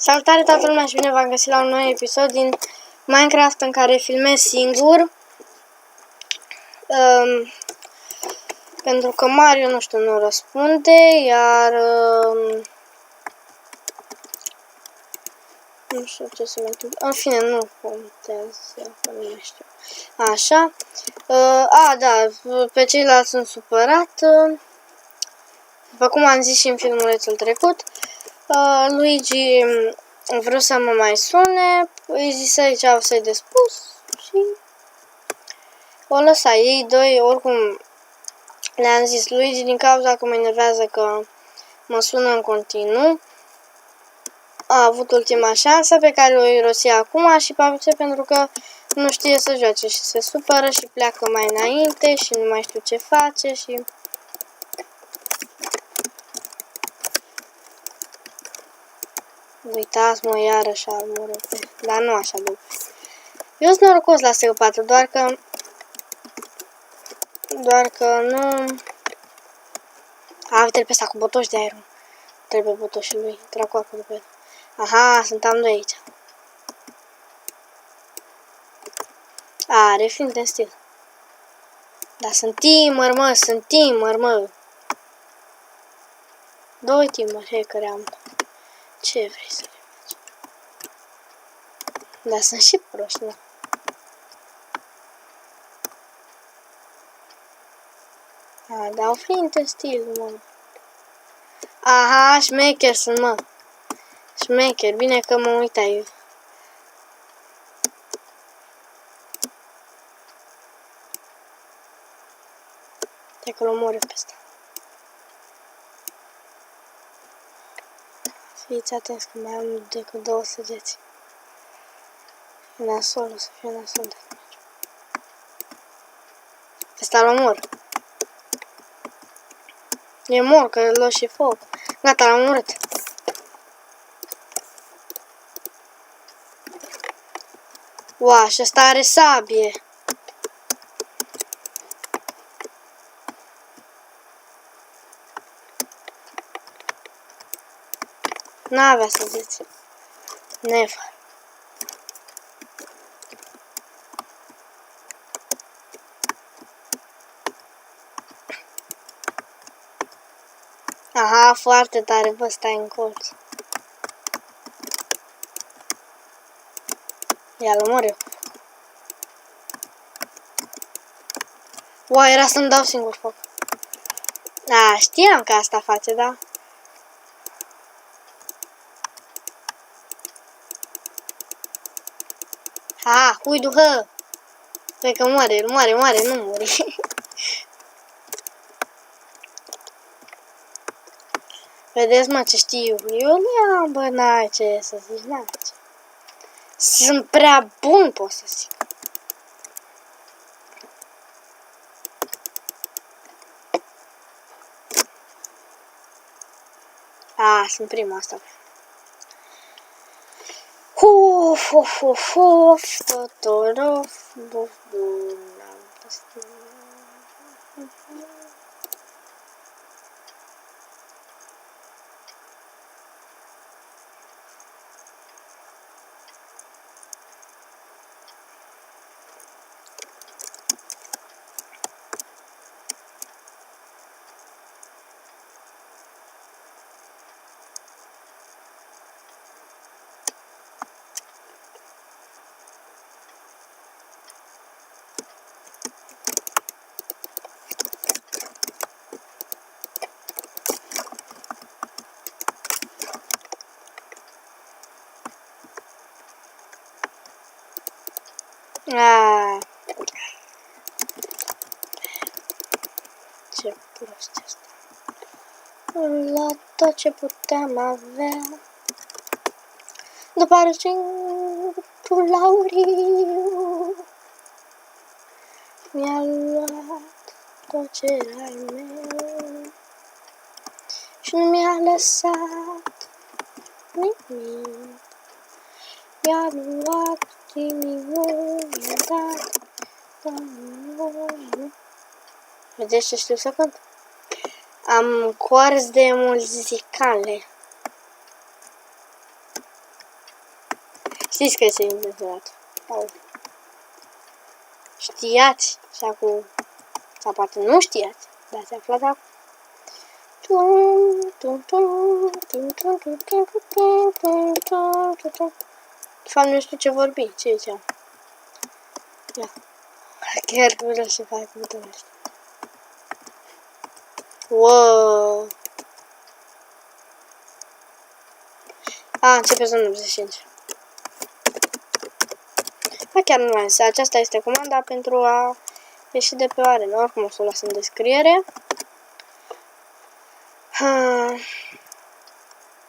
Salutare toată lumea și bine v-am găsit la un nou episod din Minecraft în care filmez singur. Pentru că Mario, nu știu, nu răspunde, iar nu știu ce să mai întâmplă. În fine, nu contează, că nu mai știu. Așa. Da, pe ceilalți sunt supărat. După cum am zis și în filmulețul trecut, Luigi vreau să mă mai sune, îi zise ce au să-i de spus și o lăsa. Ei doi, oricum, le-am zis Luigi din cauza că mă enervează că mă sună în continuu. A avut ultima șansă pe care o irosi acum și Papuțe pentru că nu știe să joace și se supără și pleacă mai înainte și nu mai știu ce face și... Uitați, mă, iarăși armură, dar nu așa după. Eu sunt norocos la Steel 4, doar că nu... Uite-l pe ăsta cu botoși de aer. Trebuie botoșii lui, dracu acolo pe el. Aha, sunt amândoi aici. Are flint în stil. Dar sunt teamer, mă, sunt teamer, mă. Doi teamer, hei, care am. Ce vrei să le faci? Dar sunt și proști, da. Dau flint în stil, mă. Aha, șmecher sunt, mă. Șmecher, bine că mă uitai. Stai că-l omor eu pe ăsta. Fiți atenți că mai am decât 2 săgeți. E nasol, o să fie nasol de atunci. Ăsta-l omor. E mor, că îl și foc. Gata, l-am omorât. Ua, și ăsta are sabie. N-avea săgeți. Never. Aha, foarte tare, bă, stai în colț. Ia-l omor eu. Ua, era să-mi dau singur foc. Da, știam că asta face, da? Ha, huidu-hă! Cred că moare, nu mori. Vedeți, mă, ce știu. Eu le-am, bă, n-ai ce să zici, n-ai ce. Sunt prea bun, pot să zic. Sunt prima asta. Totorof, buf, ce prost asta. La tot ce puteam avea. După argintul lauriu mi-a luat tot ce era meu și nu mi-a lăsat nimic. Mi-a luat inimul, mi-a dat inimul. Vedeți ce știu să cânt? Am corzi de muzicale. Știți că este intenționat. Știați și acum, sau poate nu știați, dar ați aflat acum. De fapt nu știu ce vorbi, ce ziceam. Ia. Chiar vreau să fac butonul ăsta. Wow! Începe zonul 85. Chiar nu mai este. Aceasta este comanda pentru a ieși de pe arenă. Oricum o să o las în descriere.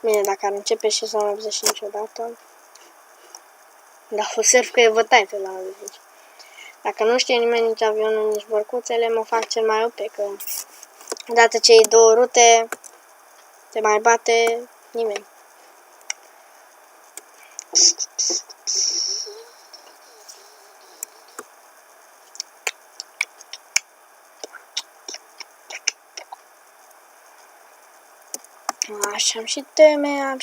Bine, dacă ar începe și zona 85 odată. Dar observ că e bătaie pe la 85. Dacă nu știe nimeni nici avionul, nici bărcuțele, mă fac cel mai OP, că odată ce iei două rute, te mai bate nimeni. Așa, am și teme.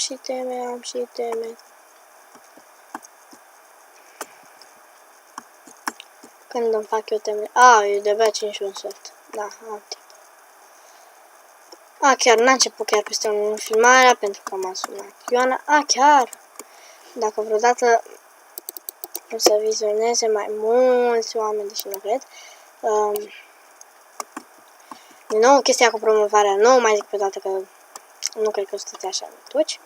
Când îmi fac eu temele? E de-abia 5 un sfert. Da, am timp. Chiar n-a început chiar peste un filmarea, pentru că m-a sunat Ioana. Chiar! Dacă vreodată o să vizioneze mai mulți oameni, deși nu cred. Din nou, chestia cu promovarea, nu mai zic pe toată că nu cred că o să stea așa tuci.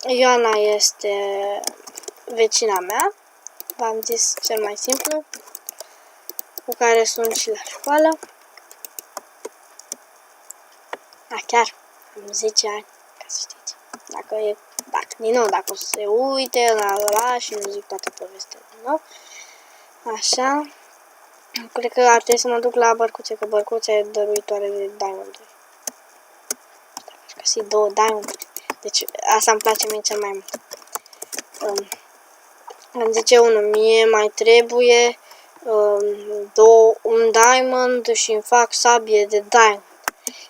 Ioana este vecina mea, v-am zis cel mai simplu, cu care sunt și la școală. Chiar, am 10 ani, ca să știți. Dacă o să se uite la și nu zic toată povestea din nou. Așa. Cred că ar trebui să mă duc la bărcuțe, că bărcuța e dăruitoare de diamond-uri. Aș găsi 2 diamond-uri. Deci asta îmi place mie cel mai mult. Îmi zice unul, mie mai trebuie un diamond și îmi fac sabie de diamond.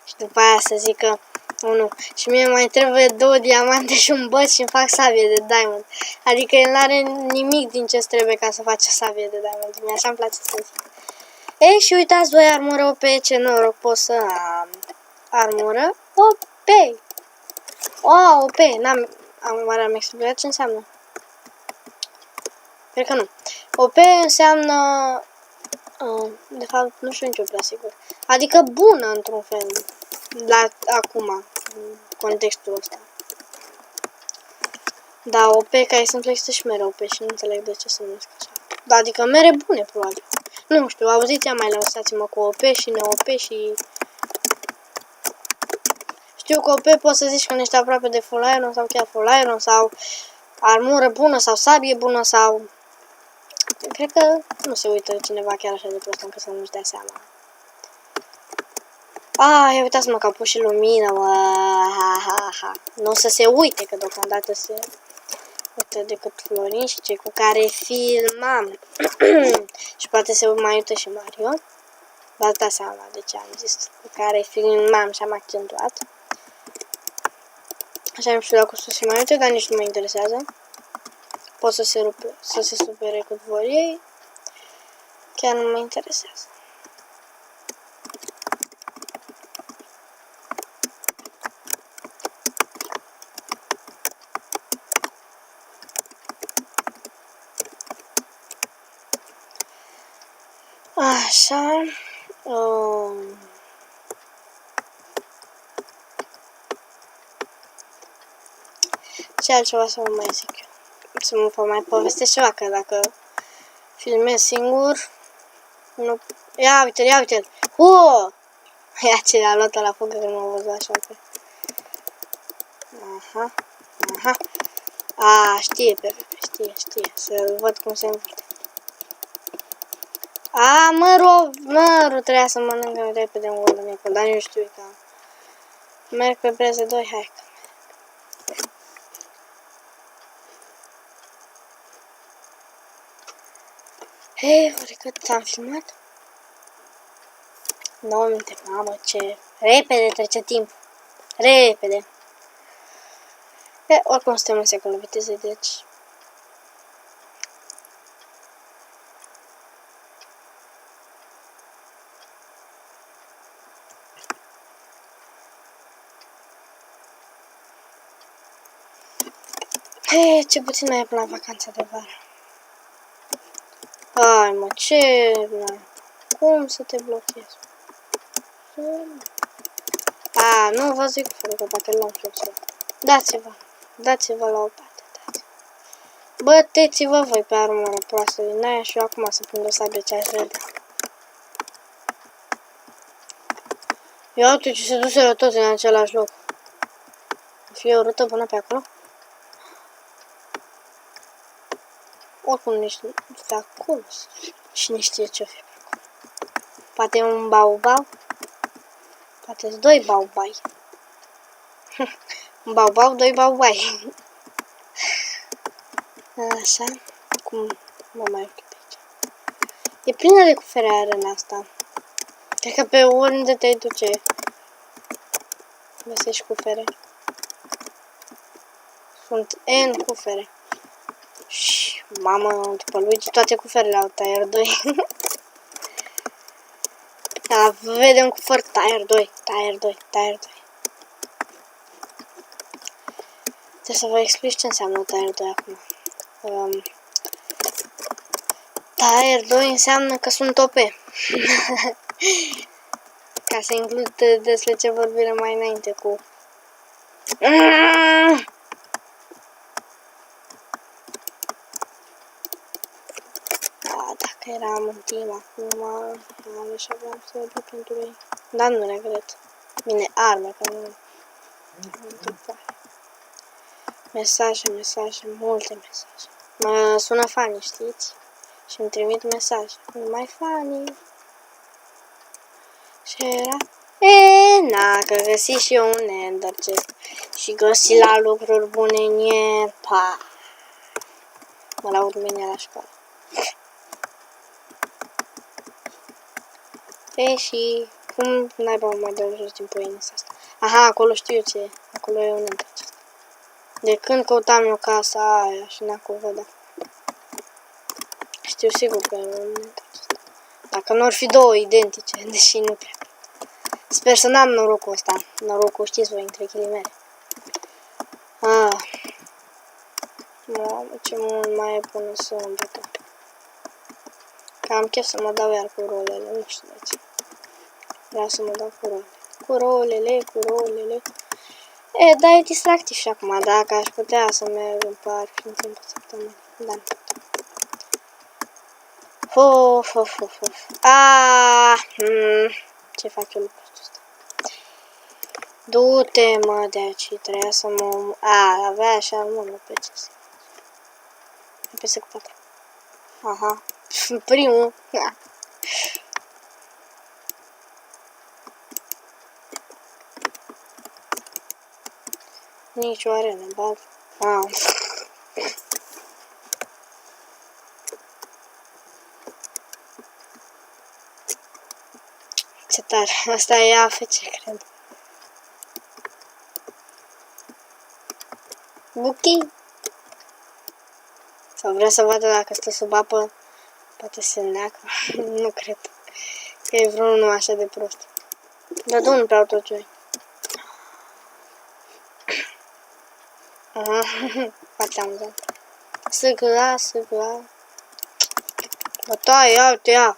Și după aia să zică unul, și mie mai trebuie 2 diamante și un băț și îmi fac sabie de diamond. Adică el n-are nimic din ce trebuie ca să face sabie de diamond. Mie așa îmi place să zic. Și uitați voi, armură OP, ce noroc pot să am. Armură OP. OP, oare am explicat ce înseamnă? Cred că nu. OP înseamnă, de fapt, nu știu nici eu prea sigur. Adică bună, într-un fel, la acum, în contextul ăsta. Da, OP, care sunt există și mere OP și nu înțeleg de ce se numesc așa. Da, adică mere bune, probabil. Nu știu, auziți, mai lăsați-mă cu OP și ne-OP și... Știu că OP poți să zici că ești aproape de full iron sau chiar full iron sau armură bună sau sabie bună sau... Cred că nu se uită cineva chiar așa de prost încât să nu-și dea seama. Ia uitați-mă că a pus și lumină, Nu o să se uite, că deocamdată se uită decât Florin și cei cu care filmam. Și poate se mai uită și Mario. V-ați dat seama de ce am zis cu care filmam și am accentuat. Așa am știut dacă o să se mai uite, dar nici nu mă interesează. Pot să se supere cât vor ei. Chiar nu mă interesează. Așa. Ce altceva să vă mai zic eu? Să mă mai povestesc ceva, că dacă filmez singur, nu... Ia uite-l! Ia ce a luat-o la fugă când m-a văzut așa. Știe, știe. Să văd cum se învârte. Mărul trebuia să mănâncă repede un golden apple, dar nu știu că merg pe breze 2, hai că oare cât am filmat? 9 minute, mamă, ce repede trece timpul. Repede. Oricum suntem în secolul vitezei, deci... Ce puțin mai e până la vacanța de vară. Hai mă, ce... Cum să te blochezi? Nu vă zic fără că poate l-am fluxul. Dați-vă la o parte, băteți-vă voi pe armură proastă din aia și eu acum să pun o sabie ce aș vedea. Ia uite ce se duseră toți în același loc. Fie urâtă până pe acolo. Oricum nici de acolo. Cine știe ce-o fi pe acolo. Poate e un baubau. Poate sunt doi baubai. Un baubau, doi baubai. Așa. Cum mă mai ocup aici. E plină de cufere arena asta. Cred că pe oriunde te duce găsești cufere. Sunt N cufere. Și mamă, după lui toate cuferele au tier 2. Da, vedem cufer tier 2, tier 2, tier 2. Trebuie să vă explic ce înseamnă tier 2 acum. Tier 2 înseamnă că sunt OP. Ca să includ despre ce vorbire mai înainte cu... Dacă eram în team acum, și aveam să duc pentru ei. Dar nu regret. Bine, arme, că nu... Mesaje, multe mesaje. Mă sună fanii, știți? Și îmi trimit mesaje. Numai fanii. Și era... că găsi și eu un ender chest. Și găsi la lucruri bune în el. Pa! Mă laud mine la școală. Și cum naiba mai dau jos din poienisa asta? Aha, acolo știu ce e. Acolo e un ender chest. De când căutam eu casa aia și n-acum văd. Știu sigur că e un ender chest. Dacă nu ar fi două identice, deși nu prea. Sper să n-am norocul ăsta. Norocul știți voi, între ghilimele. Mamă, ce mult mai e bună sâmbătă. Că am chef să mă dau iar cu rolele, nu știu de ce. Vreau să mă dau cu rolele. Cu rolele. Dar e distractiv și acum, dacă aș putea să merg în parc în timpul săptămânii. Da, nu pot. Ce fac eu lucrul ăsta? Du-te, mă, de aici, trebuia să mă... avea așa mult pe ce să... Apese cu 4. Aha, primul. Nici o arenă, bag. Ce tare, asta e AFC, cred. Buchi. Sau vrea să vadă dacă stă sub apă, poate se neacă. Nu cred că e vreunul nu așa de prost. Dar nu prea autojoy. Foarte amuzant. Sâgla. Bătaie, ia uite, ia.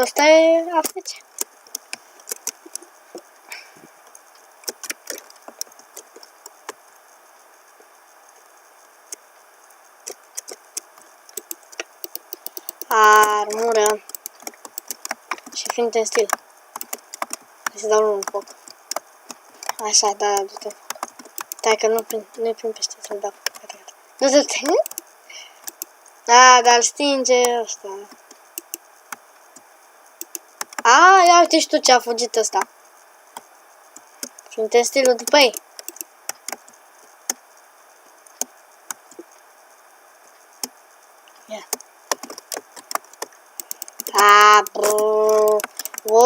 Asta e AFC. Armură. Și flint în stil. Să dau un foc. Așa, da, du-te foc. Stai că nu-i prin pește să-l dau foc. Du-te. Dar îl stinge ăsta. Ia uite și tu ce a fugit ăsta. Flint în stilul după ei.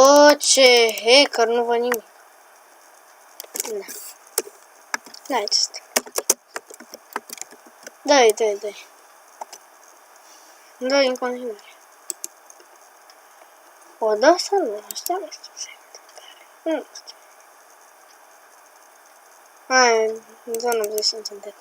Bă, ce hacker, nu văd nimic. Na. N-ai ce stă. Dă-i, dă-i, dă-i. Dă-i în continuare. O dă sau nu? Asta nu știu ce e. Nu știu. Hai, zona 85 cm.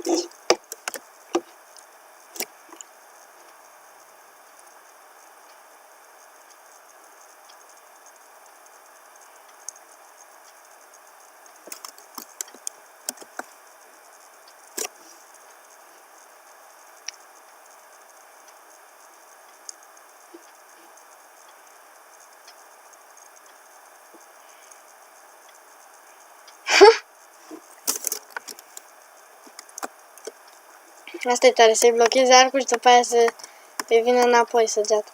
Asta e tare, să-i blochezi arcul și după aia să îi vină înapoi săgeata.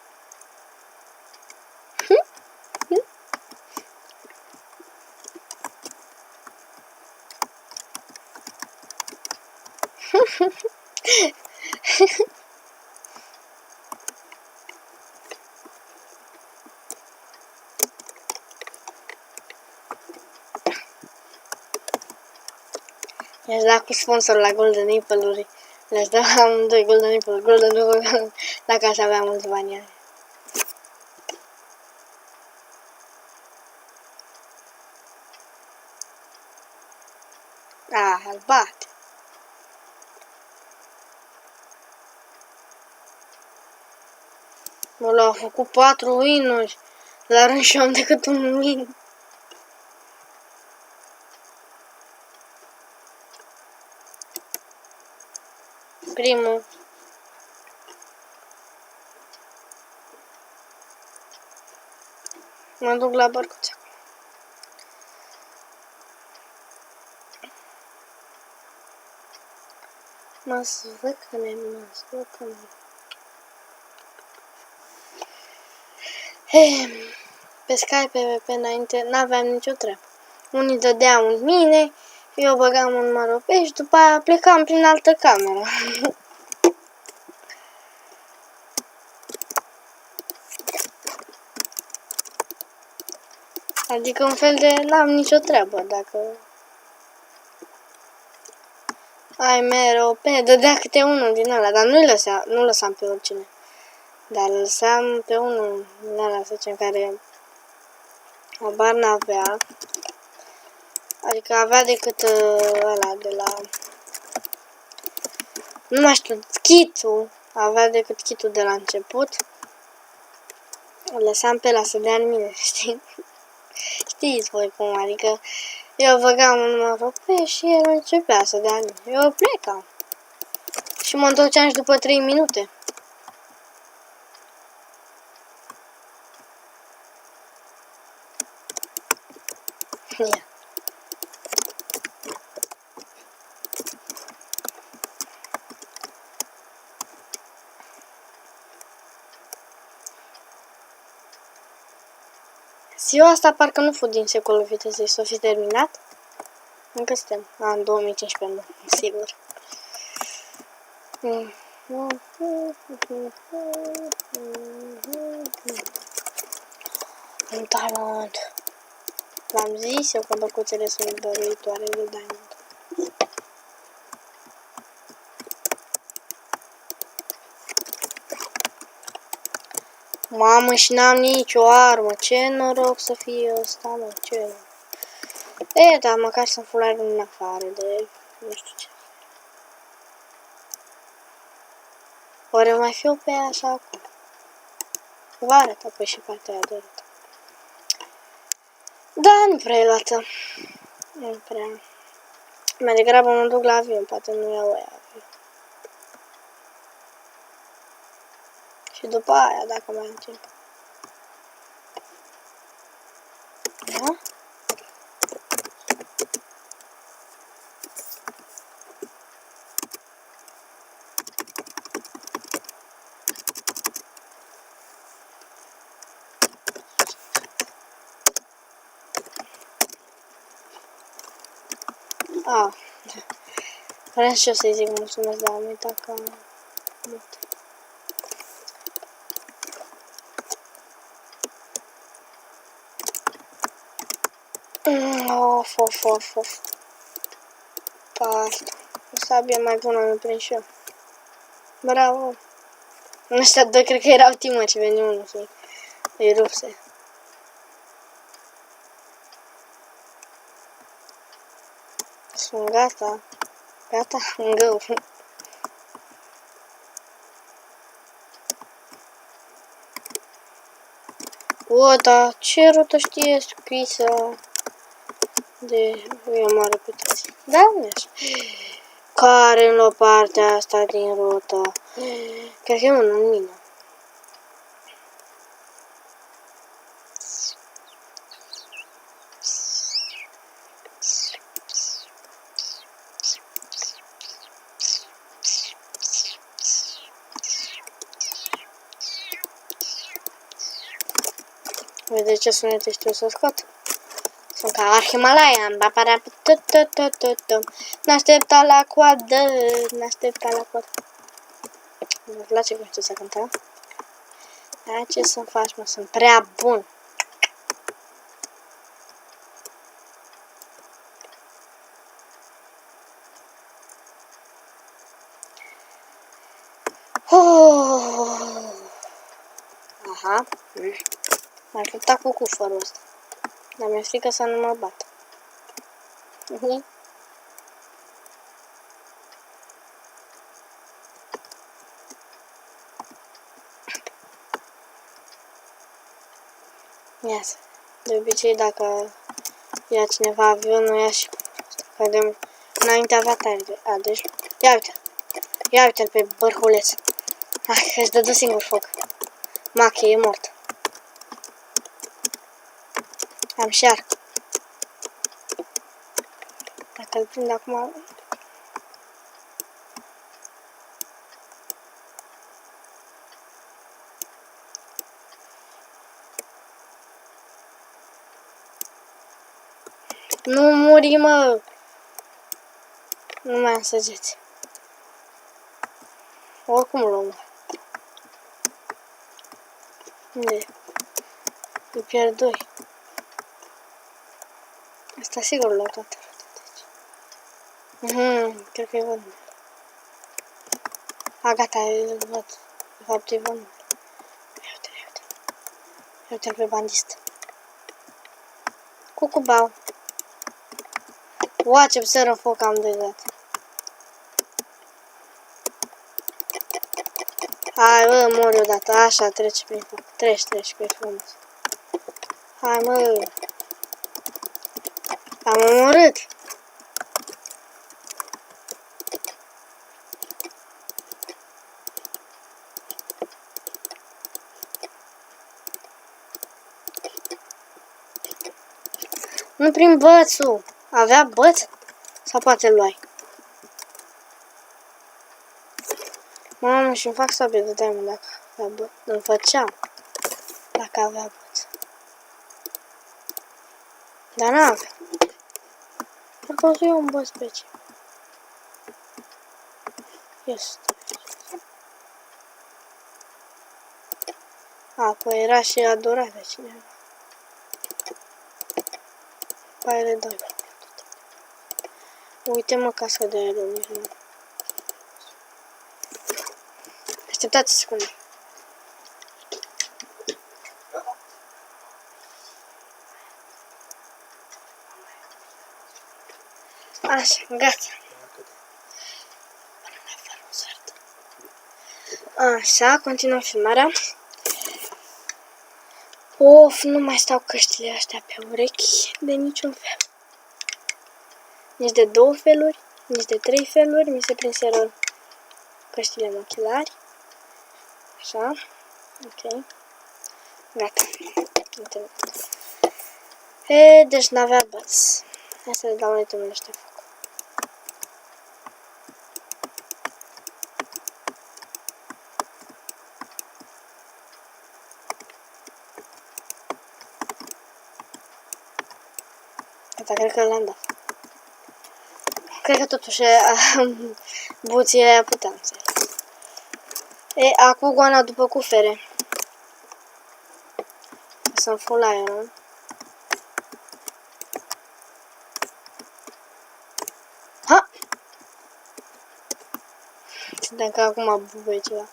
I-aș da cu sponsor la Golden Apple-uri. Le-aș da amândoi Golden Apple, Golden Apple, dacă aș avea mulți bani aia. Ah, îl bate. Mă, l-au făcut 4 win-uri. La rând și am decât un win. Primul. Mă duc la bărcuță. Mă zvâcăne, mă zvâcăne. Pe Skype, pe înainte, n-aveam nicio treabă. Unii dădeau în mine, eu băgam un mărope și după aia plecam prin altă cameră. Adică un fel de n-am nicio treabă dacă... Ai mereu pe, dădea câte unul din ăla, dar nu lăsam pe oricine. Dar lăsam pe unul din ăla, să zicem, care habar n-avea. Adică avea decât ăla de la... Nu mai știu, kit-ul. Avea decât kit-ul de la început. Îl lăsam pe ăla să dea în mine, știi? Știți voi cum, adică eu băgam un număr pe și el începea să dea în mine. Eu plecam. Și mă întorceam și după 3 minute. Ia. Ziua asta parcă nu fut din secolul vitezei, s-o fi terminat. Încă suntem. În 2015, nu, sigur. Un talent. V-am zis eu că băcuțele sunt dăruitoare de diamond. Mamă, și n-am nicio armă. Ce noroc să fie ăsta, mă, ce... E, dar măcar să-mi fulai în afară de... nu știu ce. Oare mai fiu pe ea așa acum? Vă arăt apoi și partea aia dorată. Da, nu prea e luată. Nu prea. Mai degrabă mă duc la avion, poate nu iau aia avion. Și după aia, dacă mai am timp. Da? Ah. Vreau și eu să-i zic mulțumesc, dar am uitat că am mult. Of. Pa asta. O sabie mai bună mi prind și eu. Bravo. Ăștia doi cred că erau timă ce veni unul și îi rupse. Sunt gata. Gata? Go. O, da, ce rotă știe scrisă de o mare reputație. Da, nu așa. Care în o partea asta din rotă? Cred că e unul în mină. Vedeți ce sunete știu să scot? Sunt ca la Himalaya. N-aștepta la coadă. N-aștepta la coadă. Vă place cum știu să cânta? Da, ce să faci, mă? Sunt prea bun. Aha. M-aș lupta cu cufărul ăsta. Dar mi-e frică să nu mă bat. Iasă. De obicei, dacă ia cineva avionul, ia și cădem înainte avea tare. A, deci... Ia uite. Ia uite-l pe bărhuleț. Hai, că-și dădu singur foc. Mache, e mort. Am și arc. Dacă îl prind acum... Nu muri, mă! Nu mai am săgeți. Oricum luăm. Unde e? Îi pierd 2. Asta sigur l-au toată rota. Cred că e văd. A, gata, îl văd. De fapt, e văd. Ia uite. Ia uite-l pe bandist. Cucubau. Ua, ce sără în foc am de dat. Hai, mă, mori odată. Așa, trece prin foc. Treci, că e frumos. Hai, mă. Am omorât. Nu prin bățul. Avea băț? Sau poate îl luai? Mamă, și-mi fac sabie de diamond dacă avea băț. Îl făceam dacă avea băț. Dar n-avea. Parcă o să iau un băț pe ce. Este. A, păi era și adorat de cineva. Paile 2. Uite-mă casca de aerul. Așteptați secunde. Așa, gata. Așa, continuăm filmarea. Of, nu mai stau căștile astea pe urechi de niciun fel. Nici de 2 feluri, nici de 3 feluri. Mi se prinseră căștile în ochelari. Așa. Ok. Gata. Deci n-avea băț. Hai să le dau itemele ăștia foc. Gata, cred că l-am dat. Cred că totuși buții aia puteam să le. Acum goana după cufere. Să-mi full iron. Credeam că acum bubuie ceva.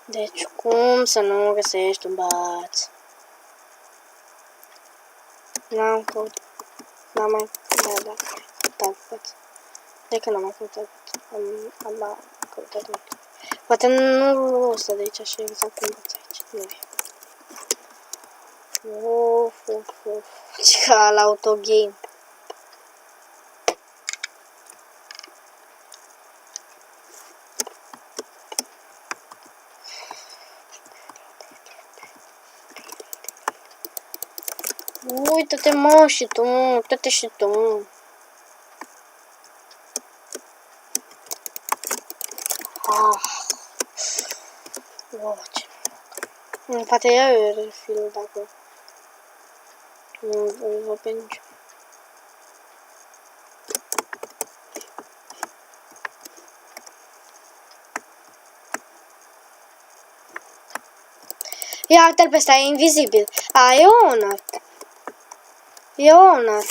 Deci cum să nu găsești un băț? N-am căutat. N-am mai... Da, căutat băț. De că n-am mai căutat băț. Am căutat mult. Poate nu ăsta de aici așa exact un băț aici. Nu e. Of. Ca la autogame. Uită-te, mă, și tu, uită-te și tu. Poate ia eu refilul dacă nu îl văd pe nici. Ia uite-l pe ăsta, e invizibil. A, e honor. E honor.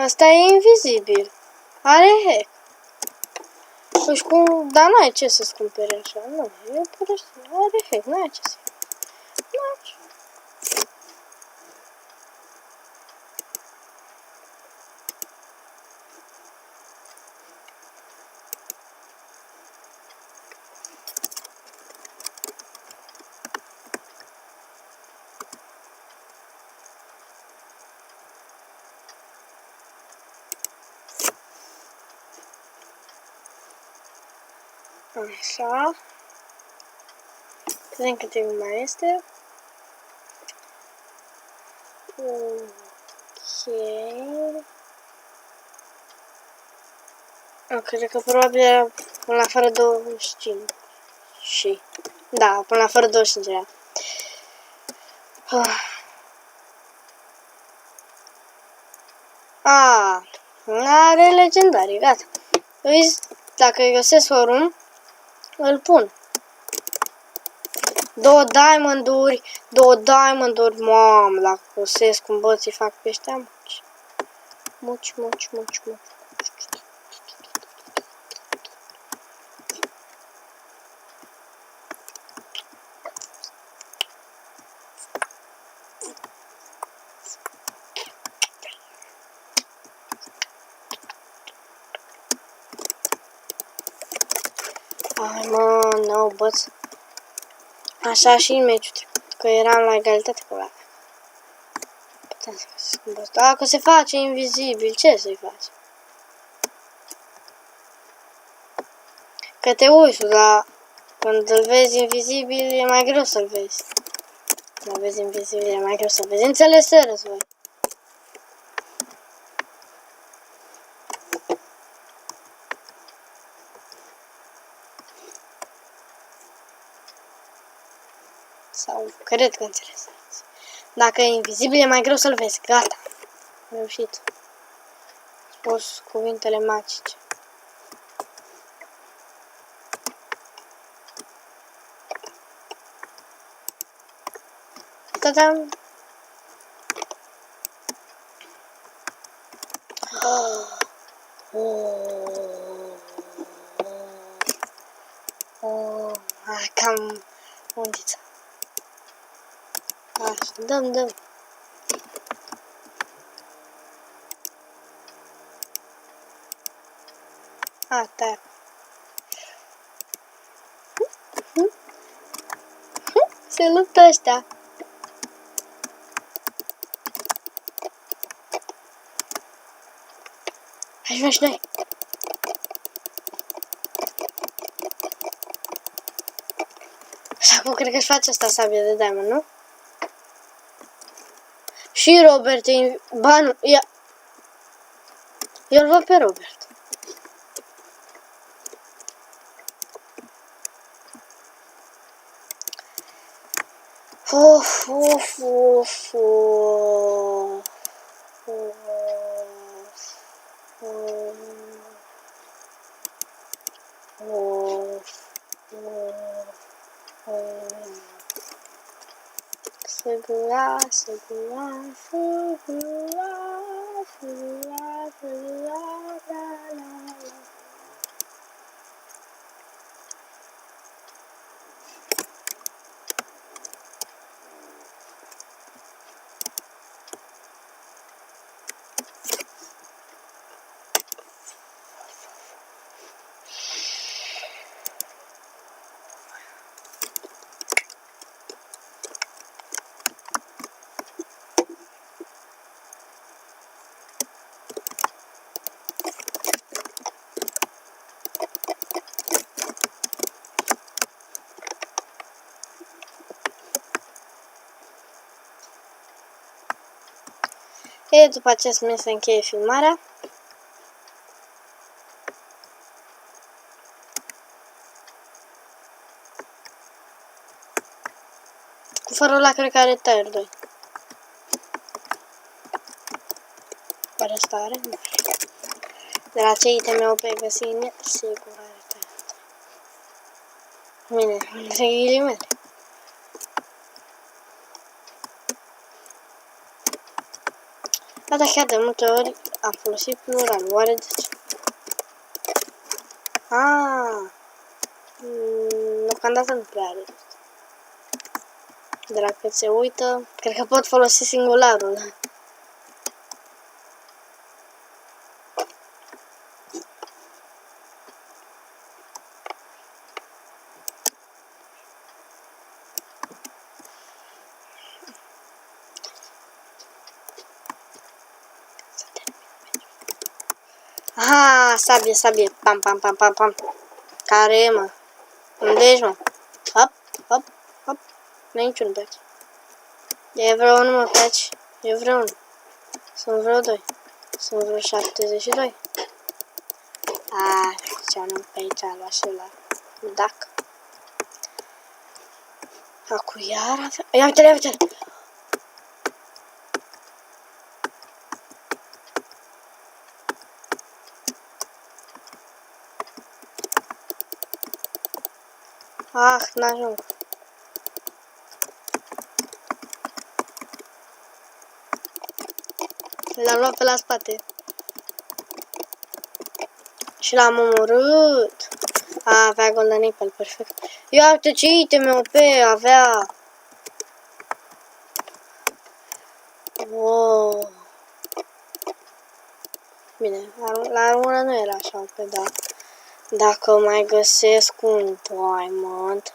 Asta e invizibil. Are hack. Deci cum... Dar n-ai ce să-ți cumpere așa. Nu, e pur și simplu. Are hack, n-ai ce să... N-ai ce. Așa. Vedem cât timp mai este. Ok. Cred că probabil era până la fără 25. Și... Da, până la fără 25 era. Are legendarii, gata. Uiți, dacă îi găsesc forum, îl pun. 2 diamonduri, mamă, dacă găsesc cum bății fac pe ăștia muci. Ai, mă, n-au băț. Așa și în meciul trecut, că eram la egalitate cu ăla. Puteam să găsesc un băț. Dacă se face invizibil, ce să-i faci? Că te uiți, dar când îl vezi invizibil, e mai greu să-l vezi. Când îl vezi invizibil, e mai greu să-l vezi. Înțeleseți voi. Sau cred că înțelegeți. Dacă e invizibil, e mai greu să-l vezi. Gata. Am reușit. Spus cuvintele magice. Ta-dam! Cam undița. Așa, dăm. Da. Se luptă ăștia. Hai și noi. Și acum cred că își face asta sabie de diamond, nu? Și Robert e... Ba nu, ia. Eu îl văd pe Robert. Of, of, of, of. Segura, segura, segura, segura, segura, la, la, la. E după acest mes se încheie filmarea. Cu farul ăla cred că are Tier 2. Oare asta are? Nu știu. De la ce iteme au pe găsine, sigur are Tier 2. Bine, între ghilimele. Dar chiar de multe ori am folosit plural. Oare de ce? Deocamdată nu prea are. De la cât se uită, cred că pot folosi singularul. Aha, sabie, sabie. Pam, pam, pam, pam, pam. Care e, mă? Unde ești, mă? Hop, hop, hop. Nu e niciun pe aici. E vreo unul, mă, pe aici. E vreo unul. Sunt vreo 2. Sunt vreo 72. Ce am pe aici, a luat și ăla. Dacă. Acu iar avea... Ia uite-l, ia uite-l. N-ajung. L-am luat pe la spate. Și l-am omorât. Avea Golden Apple, perfect. Ia uite ce iteme OP avea. Wow. Bine, la armură nu era așa OP, dar dacă mai găsesc un diamond,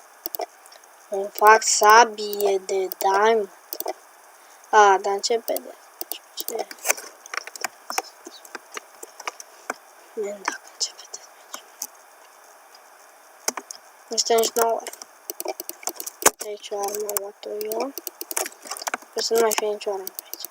îmi fac sabie de diamond. Dar începe de... Ce? Bine, dacă începe de... Este nici 9 ori. Aici o armă am luat-o eu. Sper să nu mai fie nicio armă aici.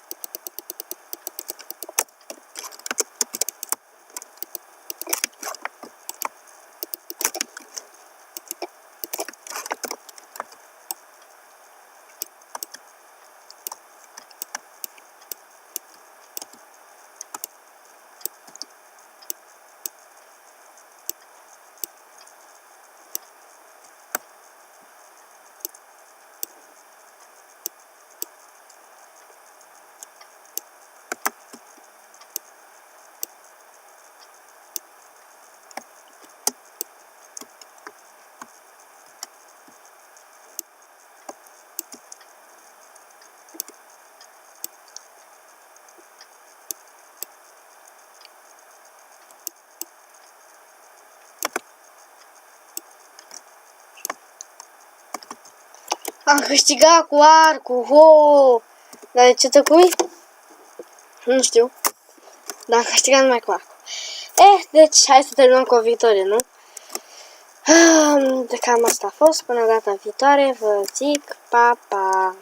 Am câștigat cu arcul, ho! Dar de ce tăcui? Nu știu. Dar am câștigat numai cu arcul. Deci hai să terminăm cu o victorie, nu? De cam asta a fost. Până data viitoare, vă zic pa, pa!